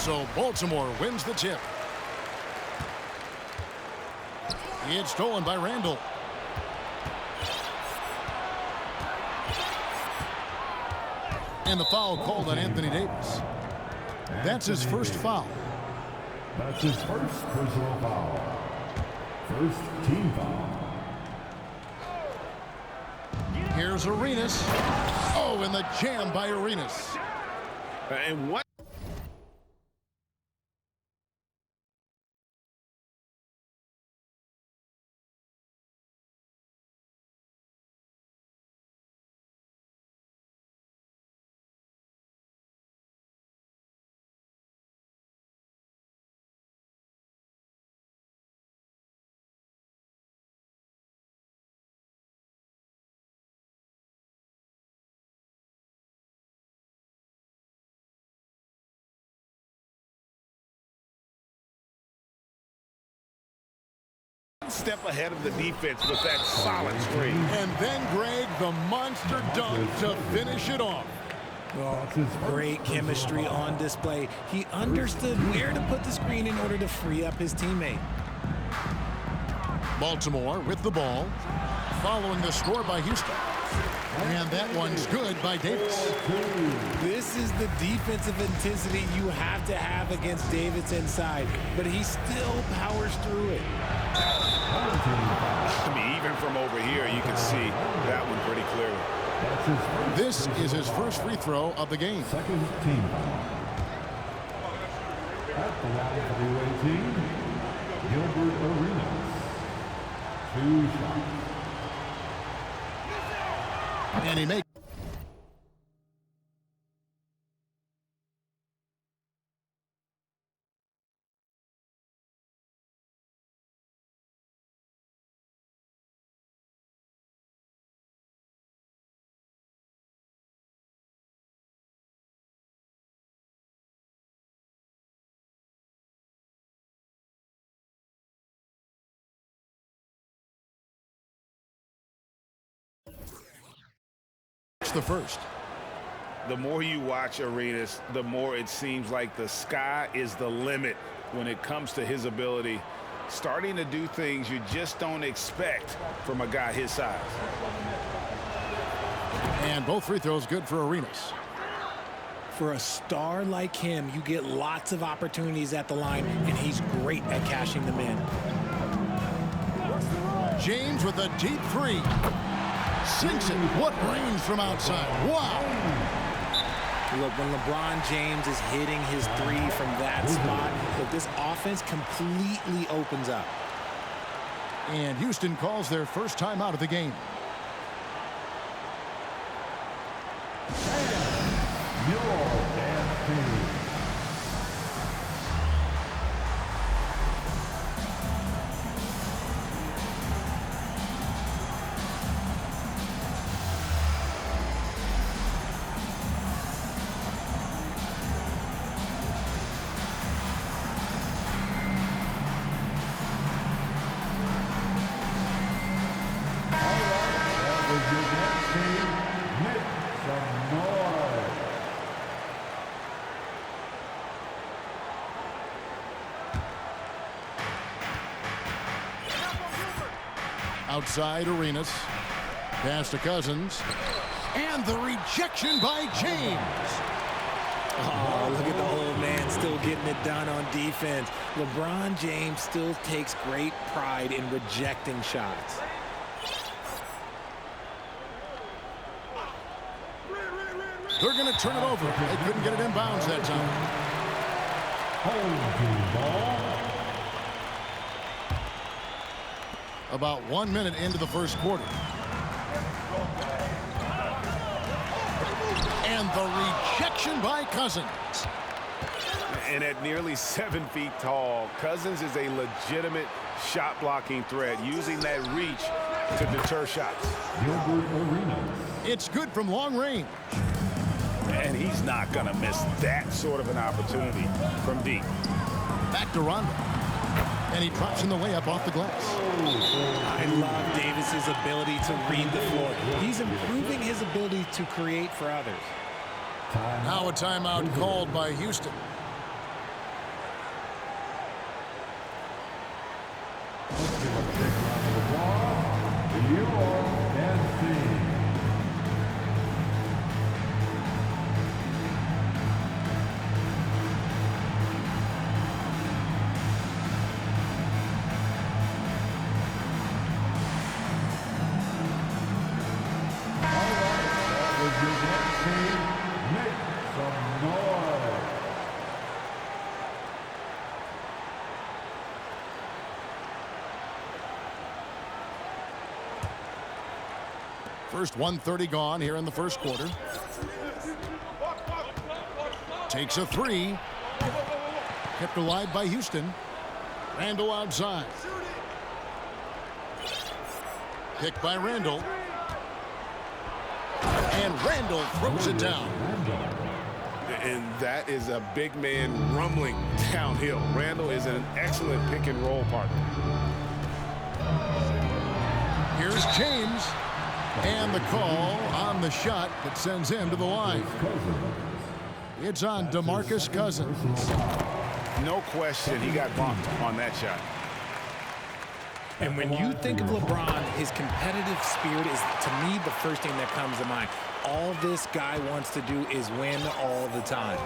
So Baltimore wins the tip. It's stolen by Randall. And the foul called on Anthony Davis. That's his first foul. That's his first personal foul. First team foul. Here's Arenas. Oh, and the jam by Arenas. And what? Step ahead of the defense with that solid screen. And then, Greg, the monster dunk to finish it off. Well, great chemistry on display. He understood where to put the screen in order to free up his teammate. Baltimore with the ball, following the score by Houston. And that one's good by Davis. This is the defensive intensity you have to have against Davis inside, but he still powers through it. I mean, even from over here, you can see that one pretty clearly. This is his first free throw of the game. Second team foul. At the line for the away team, Gilbert Arenas. 2 shots. And he makes. The first. The more you watch Arenas, the more it seems like the sky is the limit when it comes to his ability, starting to do things you just don't expect from a guy his size. And both free throws good for Arenas. For a star like him, you get lots of opportunities at the line, and he's great at cashing them in. James with a deep three. Sinks it. What range from outside. Wow. Look, when LeBron James is hitting his three from that spot, look, this offense completely opens up. And Houston calls their first timeout of the game. Outside Arenas. Pass to Cousins. And the rejection by James. Oh, look at the old man still getting it done on defense. LeBron James still takes great pride in rejecting shots. They're going to turn it over. They couldn't get it in bounds that time. Holding ball. About 1 minute into the first quarter. And the rejection by Cousins. And at nearly 7 feet tall, Cousins is a legitimate shot-blocking threat, using that reach to deter shots. Gilbert Arenas. It's good from long range. And he's not going to miss that sort of an opportunity from deep. Back to Rondo. And he drops in the layup off the glass. I love Davis's ability to read the floor. He's improving his ability to create for others. Now a timeout called by Houston. First 1:30 gone here in the first quarter. Takes a three. Kept alive by Houston. Randall outside. Picked by Randall. And Randall throws it down. And that is a big man rumbling downhill. Randall is an excellent pick and roll partner. Here's James. And the call on the shot that sends him to the line. It's on DeMarcus Cousins. No question he got bumped on that shot. And when you think of LeBron, his competitive spirit is, to me, the first thing that comes to mind. All this guy wants to do is win all the time.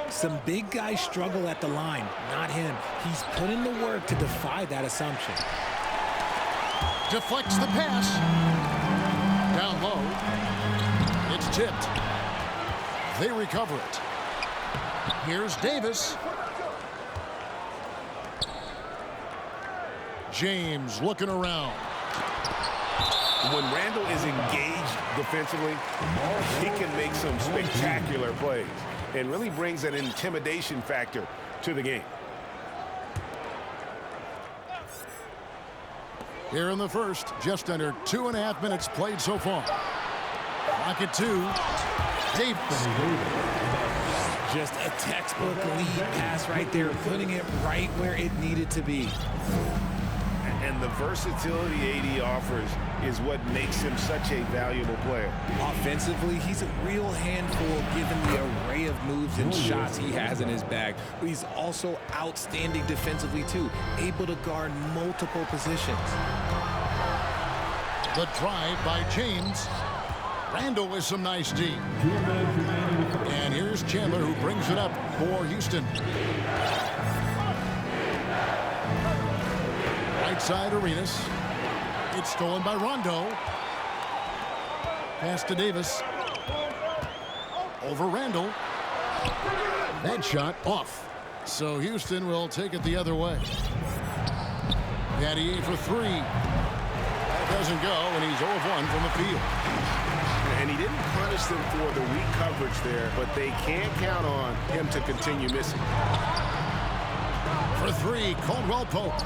Some big guys struggle at the line, not him. He's put in the work to defy that assumption. Deflects the pass. Down low. It's tipped. They recover it. Here's Davis. James looking around. When Randall is engaged defensively, he can make some spectacular plays and really brings an intimidation factor to the game. Here in the first, just under 2.5 minutes played so far. Rocket 2. Davis. Just a textbook lead pass right there, putting it right where it needed to be. And the versatility AD offers is what makes him such a valuable player. Offensively, he's a real handful given the array of moves and shots he has in his bag. But he's also outstanding defensively, too, able to guard multiple positions. The drive by James. Randall with some nice D. And here's Chandler, who brings it up for Houston. Right side, Arenas. It's stolen by Rondo. Pass to Davis. Over Randall. That shot off. So Houston will take it the other way. Patty for three. That doesn't go, and he's 0 of 1 from the field. And he didn't punish them for the weak coverage there, but they can't count on him to continue missing. For three, Caldwell Pope.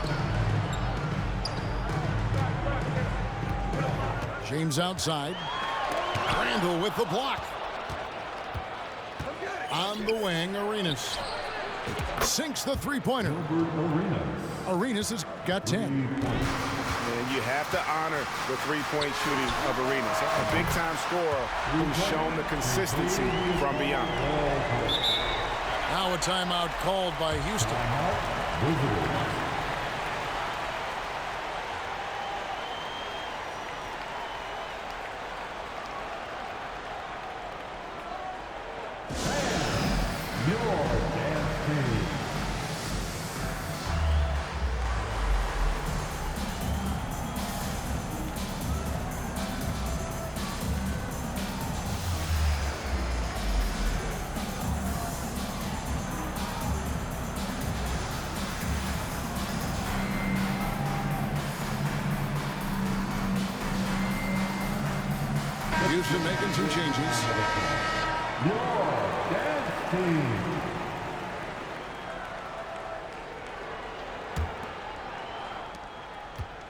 James outside. Randall with the block. On the wing, Arenas. Sinks the three-pointer. Arenas has got 10. And you have to honor the three-point shooting of Arenas. A big-time scorer who's shown the consistency from beyond. Now a timeout called by Houston. Houston making some changes.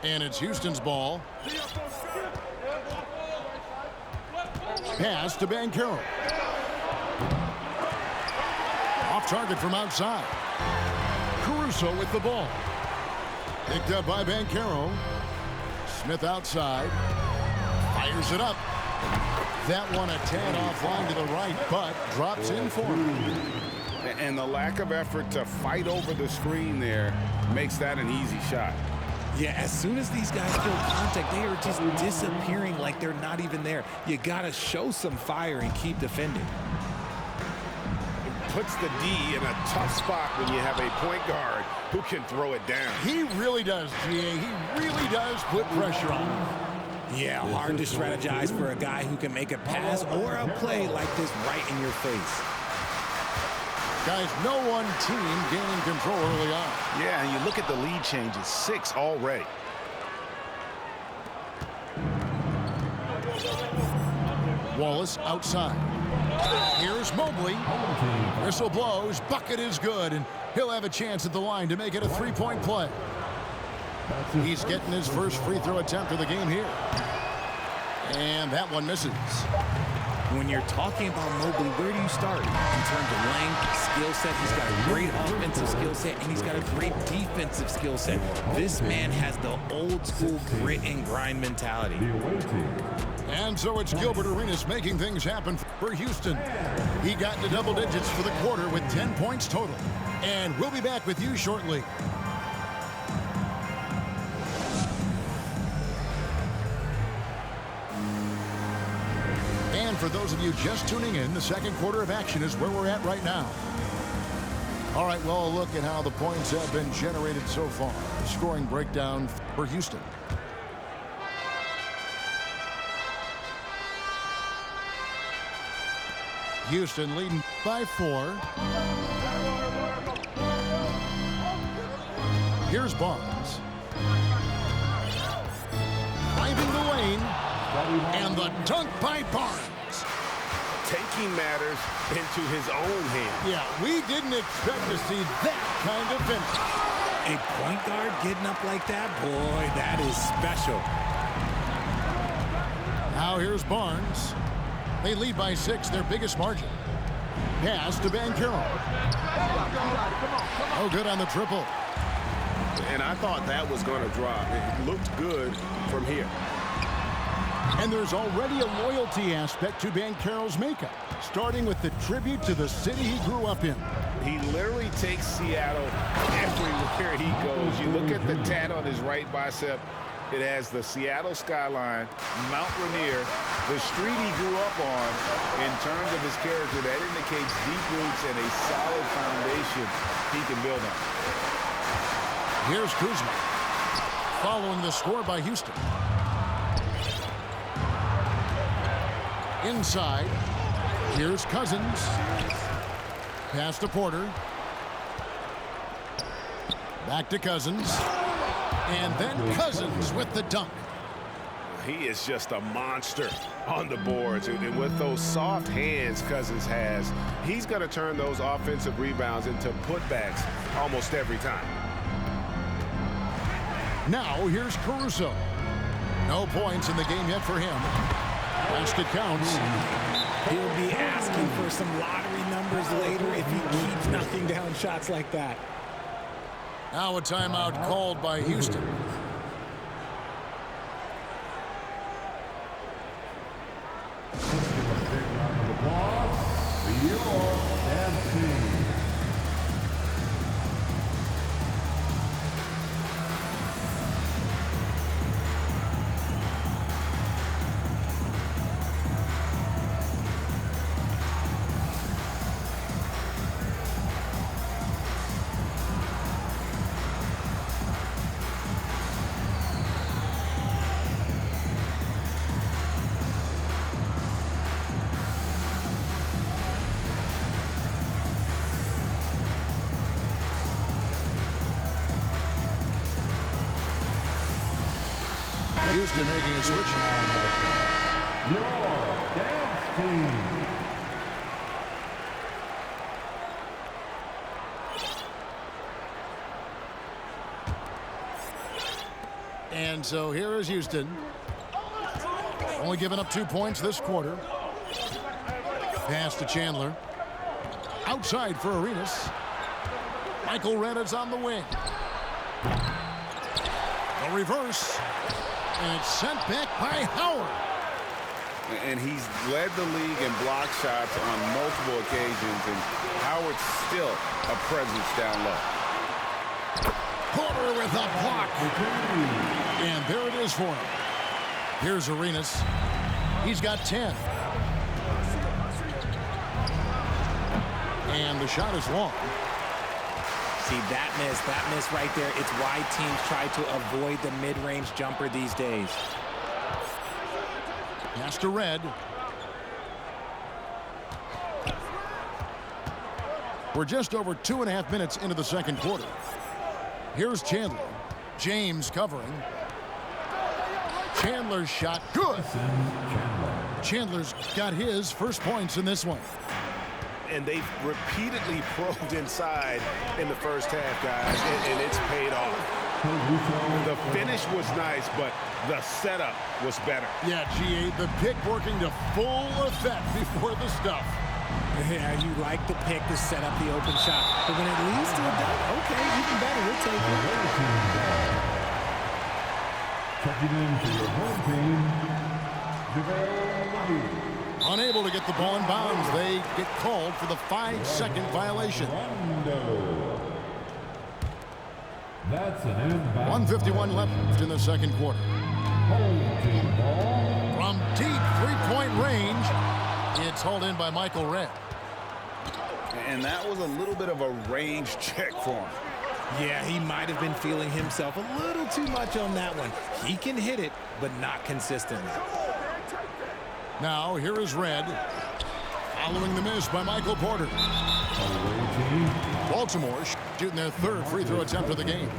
And it's Houston's ball. Pass to Banchero. Off target from outside. Caruso with the ball. Picked up by Banchero. Smith outside. Fires it up. That one a tad offline to the right, but drops in for him. And the lack of effort to fight over the screen there makes that an easy shot. Yeah, as soon as these guys feel contact, they are just disappearing like they're not even there. You got to show some fire and keep defending. It puts the D in a tough spot when you have a point guard who can throw it down. He really does, GA. He really does put pressure on him. Yeah, hard to strategize for a guy who can make a pass or a play like this right in your face. Guys, no one team gaining control early on. Yeah, and you look at the lead changes, 6 already. Wallace outside. Here's Mobley. Whistle blows. Bucket is good, and he'll have a chance at the line to make it a three-point play. He's getting his first free throw attempt of the game here. And that one misses. When you're talking about Mobley, where do you start? In terms of length, skill set, he's got a great offensive skill set, and he's got a great defensive skill set. This man has the old school grit and grind mentality. And so it's Gilbert Arenas making things happen for Houston. He got into double digits for the quarter with 10 points total. And we'll be back with you shortly. For those of you just tuning in, the second quarter of action is where we're at right now. All right, well, a look at how the points have been generated so far. Scoring breakdown for Houston. Houston leading by 4. Here's Barnes. Driving the lane. And the dunk by Barnes. Taking matters into his own hand. Yeah, we didn't expect to see that kind of finish. A point guard getting up like that, boy, that is special. Now here's Barnes. They lead by 6, their biggest margin. Pass to Banchero. Oh, good on the triple. And I thought that was going to drop. It looked good from here. And there's already a loyalty aspect to Banchero's makeup, starting with the tribute to the city he grew up in. He literally takes Seattle everywhere he goes. You look at the tat on his right bicep. It has the Seattle skyline, Mount Rainier, the street he grew up on. In terms of his character, that indicates deep roots and a solid foundation he can build on. Here's Kuzma, following the score by Houston. Inside, here's Cousins. Pass to Porter. Back to Cousins. And then Cousins with the dunk. He is just a monster on the boards. And with those soft hands Cousins has, he's going to turn those offensive rebounds into putbacks almost every time. Now here's Caruso. No points in the game yet for him. Basket counts. He'll be asking for some lottery numbers later if he keeps knocking down shots like that. Now a timeout called by Houston. Houston making a switch. Your dance team. And so here is Houston. Only giving up 2 points this quarter. Pass to Chandler. Outside for Arenas. Michael Reda's on the wing. The reverse. And it's sent back by Howard. And he's led the league in block shots on multiple occasions, and Howard's still a presence down low. Porter with a block. And there it is for him. Here's Arenas. He's got 10. And the shot is long. See, that miss right there, it's why teams try to avoid the mid-range jumper these days. Pass to Red. We're just over 2.5 minutes into the second quarter. Here's Chandler. James covering. Chandler's shot, good. Chandler's got his first points in this one. And they've repeatedly probed inside in the first half, guys, and it's paid off. The finish was nice, but the setup was better. Yeah, GA, the pick working to full effect before the stuff. Yeah, you like the pick to set up the open shot. But when it leads to a dunk, okay, even better, we'll take it. Checking in for your home team, JaVale. Unable to get the ball in bounds, they get called for the 5-second violation. That's an inbound. 1:51 left in the second quarter. Home team ball. From deep three-point range, it's hauled in by Michael Redd. And that was a little bit of a range check for him. Yeah, he might have been feeling himself a little too much on that one. He can hit it, but not consistently. Now, here is Redd, following the miss by Michael Porter. Baltimore shooting their third free throw attempt of the game.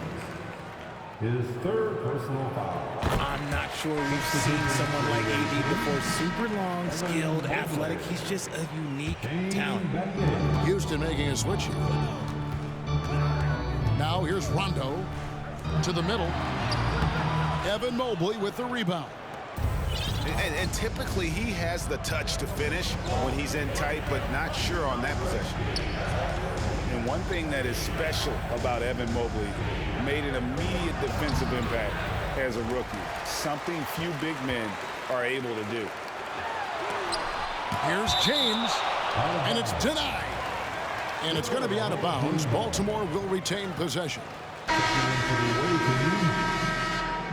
His third personal foul. I'm not sure we've seen someone like AD before. Super long, skilled, athletic. He's just a unique talent. Houston making a switch here. Now here's Rondo to the middle. Evan Mobley with the rebound. And typically he has the touch to finish when he's in tight, but not sure on that possession. And one thing that is special about Evan Mobley, made an immediate defensive impact as a rookie. Something few big men are able to do. Here's James, and it's denied. And it's going to be out of bounds. Baltimore will retain possession.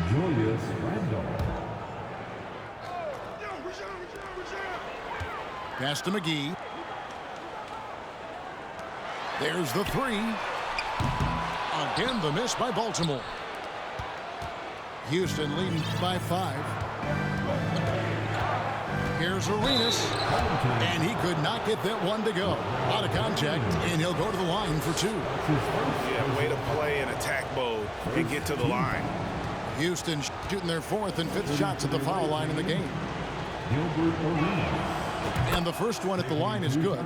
Julius Randle. Pass to McGee. There's the three. Again, the miss by Baltimore. Houston leading by 5. Here's Arenas, and he could not get that one to go. Out of contact, and he'll go to the line for 2. Yeah, way to play in attack mode and get to the line. Houston shooting their 4th and 5th shots at the foul line in the game. Gilbert Arenas. And the first one at the line is good.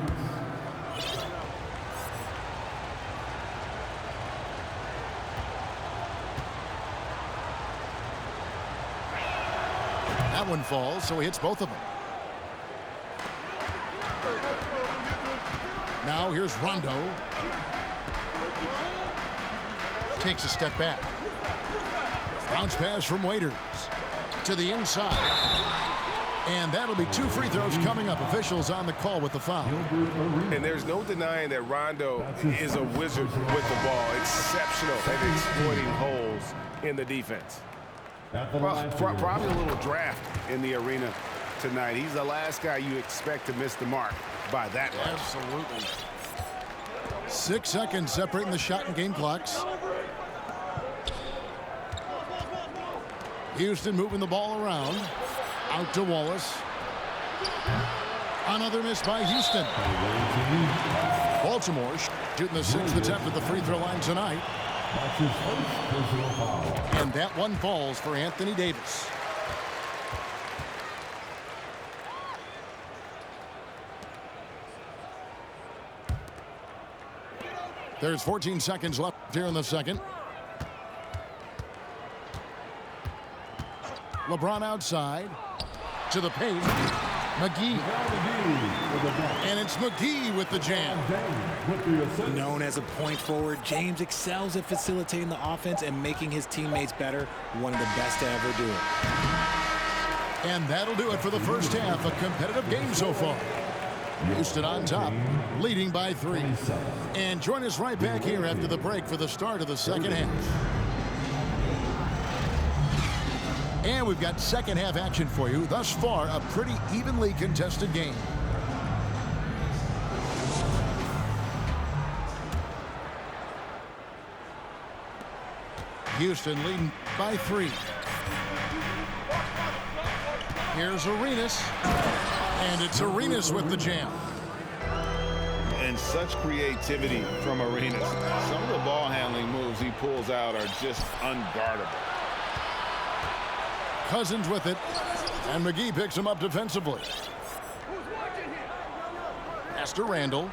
That one falls, so he hits both of them. Now here's Rondo. Takes a step back. Bounce pass from Waiters to the inside. And that'll be 2 free throws coming up. Officials on the call with the foul. And there's no denying that Rondo is a wizard with the ball. Exceptional at exploiting holes in the defense. Probably a little draft in the arena tonight. He's the last guy you expect to miss the mark by that much. Absolutely. 6 seconds separating the shot and game clocks. Houston moving the ball around. Out to Wallace. Another miss by Houston. Baltimore shooting the 6th attempt at the free throw line tonight. That's his first personal foul. And that one falls for Anthony Davis. There's 14 seconds left here in the second. LeBron outside to the paint. McGee. And it's McGee with the jam. Known as a point forward, James excels at facilitating the offense and making his teammates better. One of the best to ever do it. And that'll do it for the first half. A competitive game so far. Houston on top, leading by 3. And join us right back here after the break for the start of the second half. And we've got second half action for you. Thus far, a pretty evenly contested game. Houston leading by 3. Here's Arenas. And it's Arenas with the jam. And such creativity from Arenas. Some of the ball handling moves he pulls out are just unguardable. Cousins with it. And McGee picks him up defensively. Pass to Randall.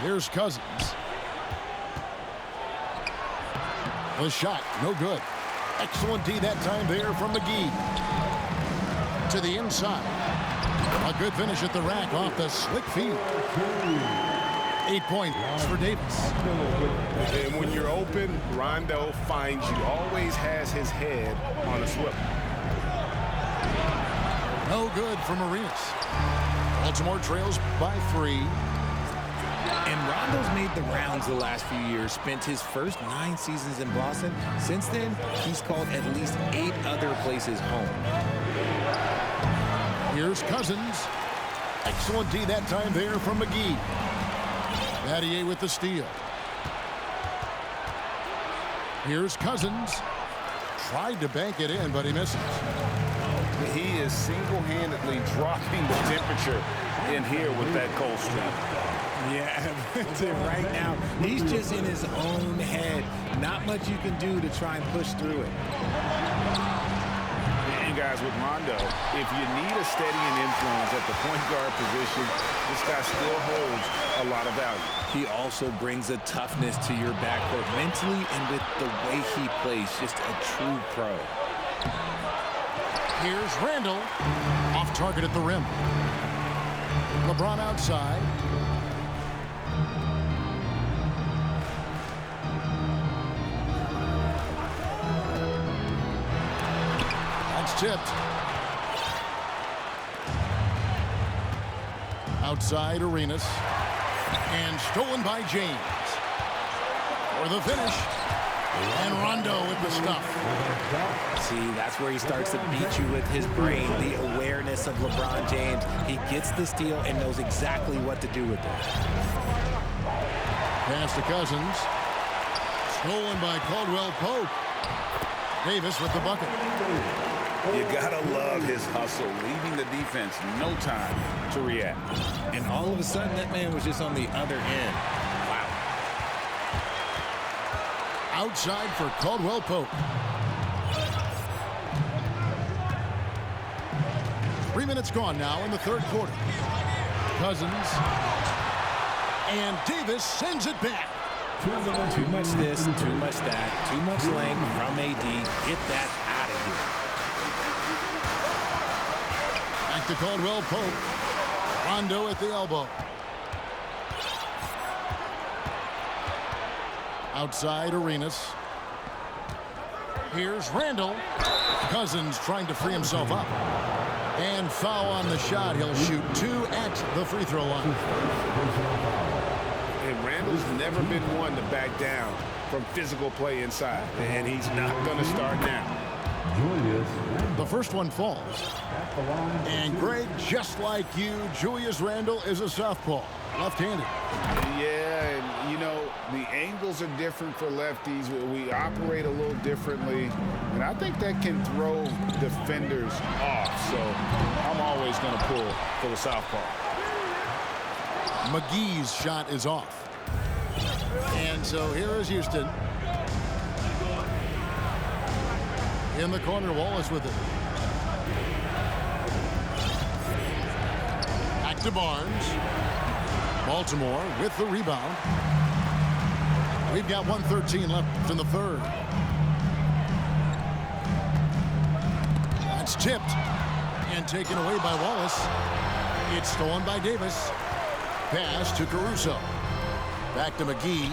Here's Cousins. The shot, no good. Excellent D that time there from McGee. To the inside. A good finish at the rack off the slick field. 8 points for Davis. And when you're open, Rondo finds you. Always has his head on a swivel. No good from Arenas. Baltimore trails by 3. And Rondo's made the rounds the last few years, spent his first 9 seasons in Boston. Since then, he's called at least 8 other places home. Here's Cousins. Excellent D that time there from McGee. Battier with the steal. Here's Cousins. Tried to bank it in, but he misses. He is single-handedly dropping the temperature in here with that cold streak. Yeah, right now, he's just in his own head. Not much you can do to try and push through it. And guys, with Rondo, if you need a steadying influence at the point guard position, this guy still holds a lot of value. He also brings a toughness to your backcourt mentally and with the way he plays, just a true pro. Here's Randall. Off target at the rim. LeBron outside. That's tipped. Outside Arenas. And stolen by James. For the finish. And Rondo with the stuff. See, that's where he starts to beat you with his brain, the awareness of LeBron James. He gets the steal and knows exactly what to do with it. Pass to Cousins. Stolen by Caldwell Pope. Davis with the bucket. You gotta love his hustle, leaving the defense no time to react. And all of a sudden, that man was just on the other end. Wow. Outside for Caldwell Pope. 3 minutes gone now in the third quarter. Cousins. And Davis sends it back. Too much this, too much that, too much length from AD. Get that out of here. Back to Caldwell Pope. Rondo at the elbow. Outside Arenas. Here's Randall. Cousins trying to free himself up. And foul on the shot. He'll shoot 2 at the free throw line. And Randall's never been one to back down from physical play inside. And he's not going to start now. The first one falls. And Greg, just like you, Julius Randle is a southpaw, left-handed. Yeah, and you know, the angles are different for lefties. We operate a little differently, and I think that can throw defenders off. So I'm always going to pull for the southpaw. McGee's shot is off. And so here is Houston. In the corner, Wallace with it. Back to Barnes. Baltimore with the rebound. We've got 1:13 left in the third. That's tipped and taken away by Wallace. It's stolen by Davis. Pass to Caruso. Back to McGee.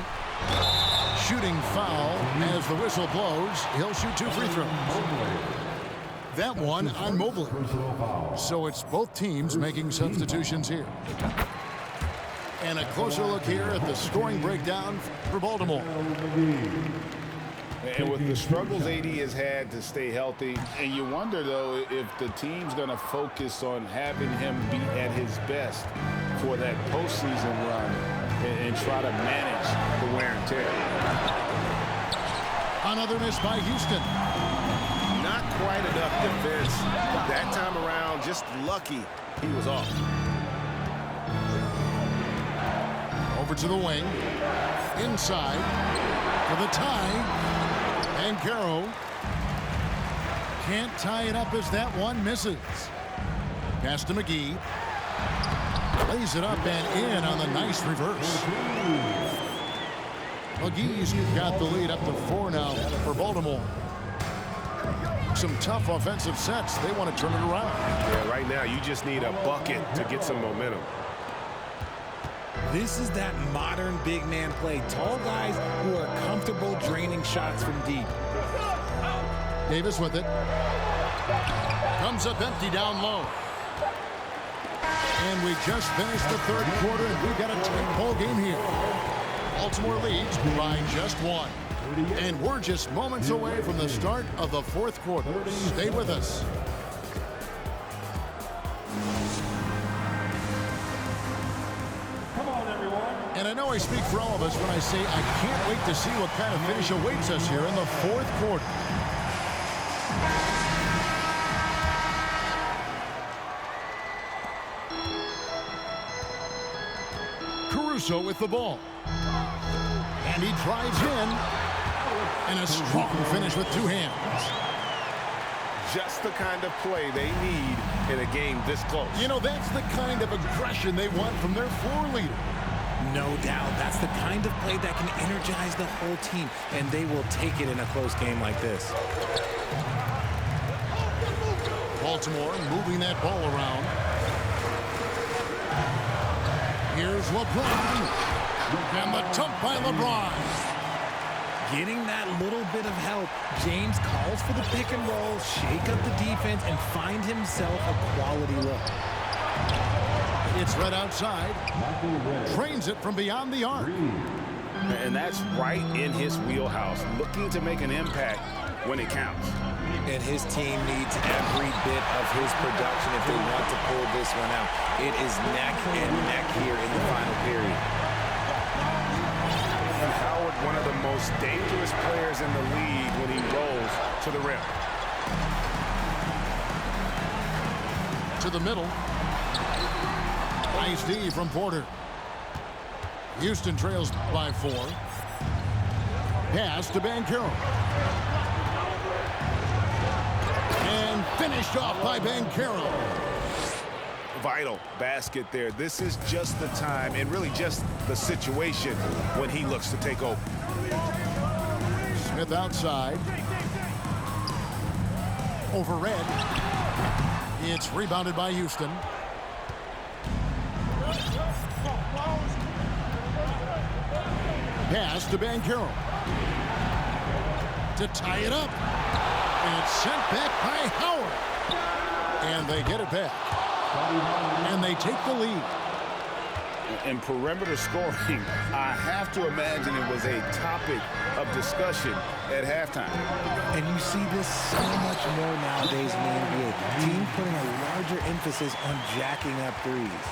Shooting foul as the whistle blows. He'll shoot 2 free throws. That one on Mobley. So it's both teams making substitutions here. And a closer look here at the scoring breakdown for Baltimore. And with the struggles AD has had to stay healthy, and you wonder, though, if the team's going to focus on having him be at his best for that postseason run and try to manage the wear and tear. Another miss by Houston. Not quite enough defense. That time around, just lucky he was off. Over to the wing. Inside for the tie. And Caro. Can't tie it up as that one misses. Pass to McGee. Lays it up and in on the nice reverse. McGee's got the lead up to 4 now for Baltimore. Some tough offensive sets. They want to turn it around. Yeah, right now you just need a bucket to get some momentum. This is that modern big man play. Tall guys who are comfortable draining shots from deep. Davis with it. Comes up empty down low. And we just finished the third quarter, and we've got a tight ball game here. Baltimore leads by just 1. And we're just moments away from the start of the fourth quarter. Stay with us. Come on, everyone. And I know I speak for all of us when I say I can't wait to see what kind of finish awaits us here in the fourth quarter. Caruso with the ball. And he drives in. And a strong finish with 2 hands. Just the kind of play they need in a game this close. You know, that's the kind of aggression they want from their floor leader. No doubt. That's the kind of play that can energize the whole team, and they will take it in a close game like this. Baltimore moving that ball around. Here's LeBron. And the dump by LeBron. Getting that little bit of help. James calls for the pick and roll, shake up the defense, and find himself a quality look. It's right outside. Trains it from beyond the arc. And that's right in his wheelhouse, looking to make an impact when it counts. And his team needs every bit of his production if they want to pull this one out. It is neck and neck here in the final period. And Howard, one of the most dangerous players in the league when he rolls to the rim. To the middle. Nice D from Porter. Houston trails by 4. Pass to Banchero. And finished off by Banchero. Vital basket there. This is just the time and really just the situation when he looks to take over. Smith outside. Over Red. It's rebounded by Houston. Pass to Banchero. To tie it up. And it's sent back by Howard. And they get it back. And they take the lead. In perimeter scoring, I have to imagine it was a topic of discussion at halftime. And you see this so much more nowadays in the NBA. Team putting a larger emphasis on jacking up threes.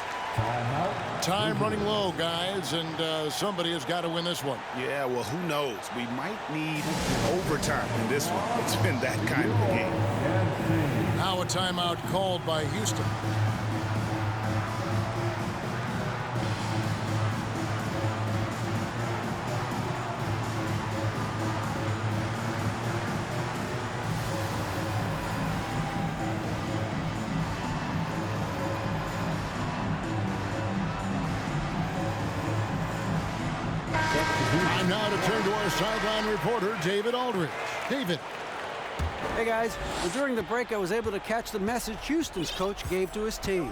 Time running low, guys, and somebody has got to win this one. Yeah, well, who knows? We might need overtime in this one. It's been that kind of a game. Now a timeout called by Houston. Time now to turn to our sideline reporter, David Aldridge. David. Hey guys, well, during the break I was able to catch the message Houston's coach gave to his team.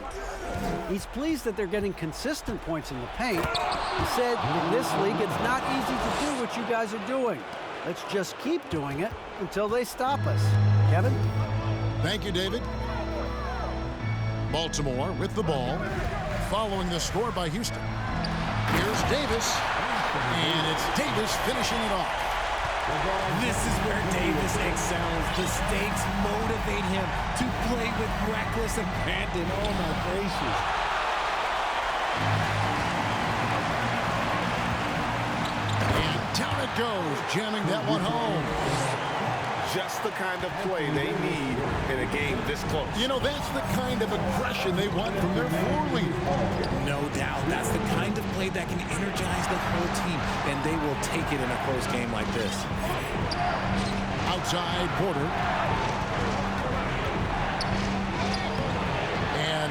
He's pleased that they're getting consistent points in the paint. He said, in this league it's not easy to do what you guys are doing. Let's just keep doing it until they stop us. Kevin? Thank you, David. Baltimore with the ball, following the score by Houston. Here's Davis, and it's Davis finishing it off. This is where Davis excels. The stakes motivate him to play with reckless abandon. Oh, my gracious. And down it goes, jamming that one home. Just the kind of play they need in a game this close. You know, that's the kind of aggression they want from their floor leader. No doubt. That's the kind of play that can energize the whole team, and they will take it in a close game like this. Outside, Porter.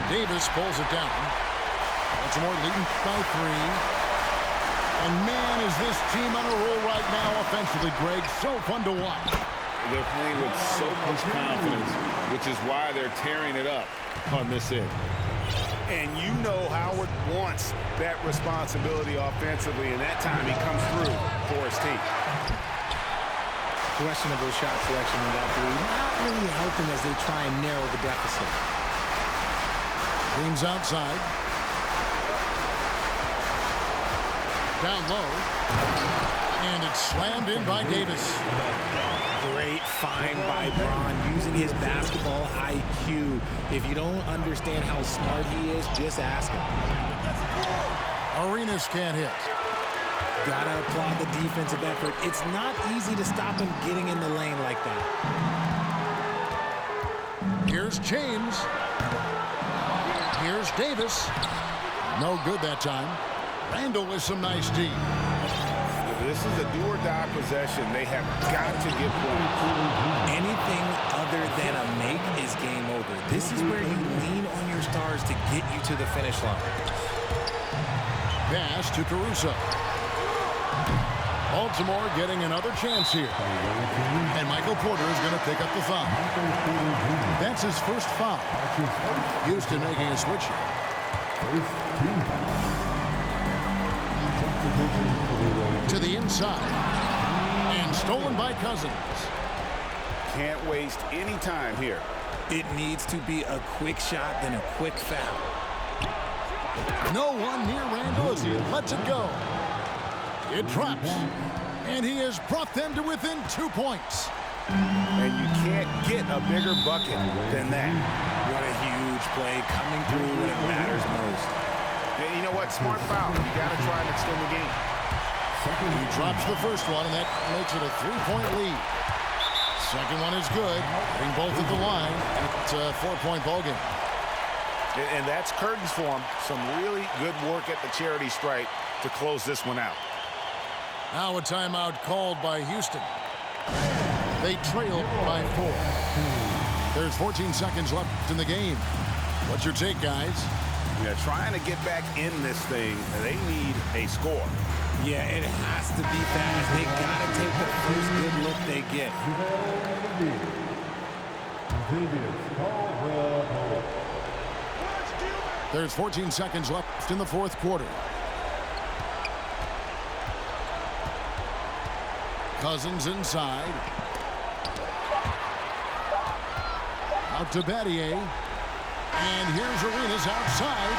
Davis pulls it down. Baltimore leading by 3. And man, is this team on a roll right now offensively, Greg. So fun to watch. They're playing with so much confidence, which is why they're tearing it up on this end. And you know Howard wants that responsibility offensively, and that time he comes through for his team. Questionable shot selection in that three. Not really helping as they try and narrow the deficit. Green's outside. Down low. And it's slammed in by Davis. Great find by Braun using his basketball IQ. If you don't understand how smart he is, just ask him. Arenas can't hit. Gotta applaud the defensive effort. It's not easy to stop him getting in the lane like that. Here's James. Here's Davis. No good that time. Randall with some nice D. This is a do-or-die possession. They have got to get points. Anything other than a make is game over. This is where you lean on your stars to get you to the finish line. Pass to Caruso. Baltimore getting another chance here. And Michael Porter is going to pick up the foul. That's his first foul. Houston making a switch here. To the inside. And stolen by Cousins. Can't waste any time here. It needs to be a quick shot, then a quick foul. No one near Randall as he lets it go. It drops. And he has brought them to within 2 points. And you can't get a bigger bucket than that. What a huge play coming through when it matters most. And you know what? Smart foul. You got to try and extend the game. He drops the first one, and that makes it a 3-point lead. Second one is good. Getting both at the line. It's a 4-point ball game. And that's curtains for him. Some really good work at the charity stripe to close this one out. Now a timeout called by Houston. They trail by 4. There's 14 seconds left in the game. What's your take, guys? Yeah, trying to get back in this thing, they need a score. Yeah, it has to be fast. They got to take the first good look they get. There's 14 seconds left in the fourth quarter. Cousins inside. Out to Battier. And here's Arenas outside.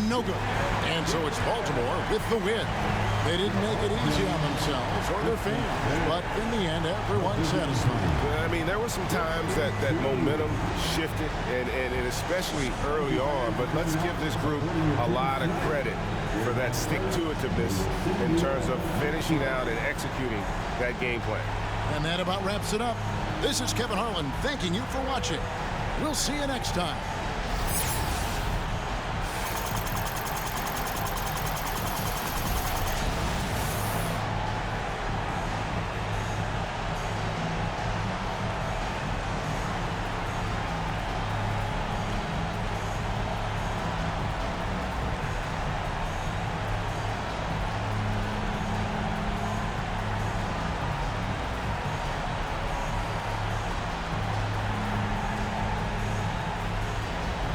No good. And so it's Baltimore with the win. They didn't make it easy on themselves or their fans, but in the end, everyone's satisfied. I mean, there were some times that momentum shifted, and especially early on, but let's give this group a lot of credit for that stick-to-itiveness in terms of finishing out and executing that game plan. And that about wraps it up. This is Kevin Harlan thanking you for watching. We'll see you next time.